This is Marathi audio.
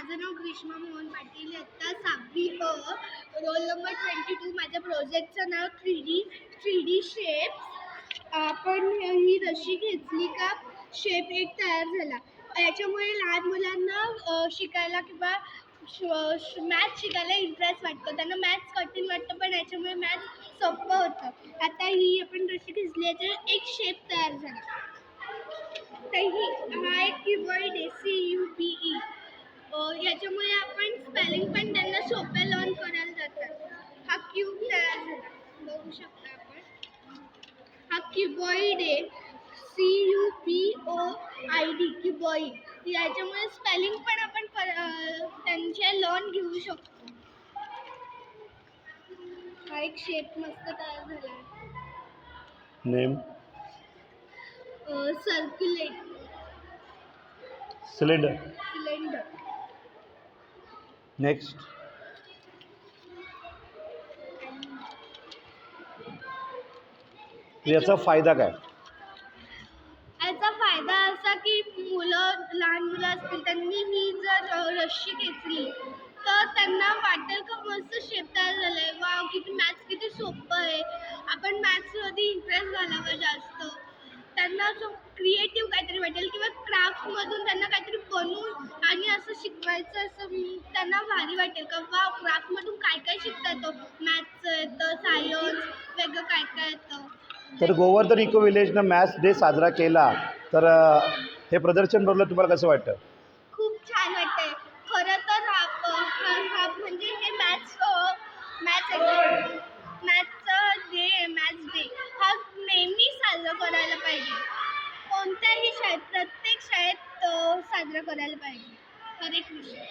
माझं नाव ग्रीष्मा मोहन पाटील. इयत्ता 6वी अ, रोल नंबर 22. माझ्या प्रोजेक्टचं नाव 3D शेप्स. आपण ही रशी घेतली का शेप एक तयार झाला. याच्यामुळे लहान मुलांना शिकायला किंवा मॅथ्स शिकायला इंटरेस्ट वाटतो. त्यांना मॅथ्स कठीण वाटतं, पण याच्यामुळे मॅथ्स सोपं होतं. आता ही आपण रशी घेतली, याच्यावर एक शेप तयार झाला. हा एक कीवर्ड आहे CUBE. याच्यामुळे आपण स्पेलिंग पण त्यांना सोप्या लर्न करायला जातात. हा क्यूब तयार झाला, बघू शकता आपण. हा क्युबॉइड आहे CUBOID क्युबॉइड. याच्यामुळे स्पेलिंग पण आपण त्यांच्या लर्न घेऊ शकतो. हा एक शेप मस्त तयार झाला. Name cylinder. नेक्स्ट. याचा फायदा काय? याचा फायदा असा की लहान मुलं असतील त्यांनी ही जर रशी घेतली तर त्यांना वाटेल का मस्त शेप तयार झाला आहे. वाव, किती सोपं आहे. आपण मॅथ्समध्ये इंटरेस्ट घालावा जास्त. त्यांना जो क्रिएटिव्ह काहीतरी वाटेल किंवा क्राफ्टमधून त्यांना काहीतरी बनवून आणि असं शिकवायचं, असं त्यांना भारी वाटेल का वाव, क्राफ्टमधून काय काय शिकता येतं. मॅथ्सचं येतं, सायन्स, वेगळं काय काय येतं. तर गोवर्धन इको विलेजनं मॅथ्स डे साजरा केला, तर हे प्रदर्शन भरलं, तुम्हाला कसं वाटतं? खूप छान वाटतंय. खरं तर हा म्हणजे हे मॅथ्सचं डे हा नेहमी साजरा करायला पाहिजे. कोणत्याही शाळेत, प्रत्येक शाळेत साजरा करायला पाहिजे. हरे कृष्ण.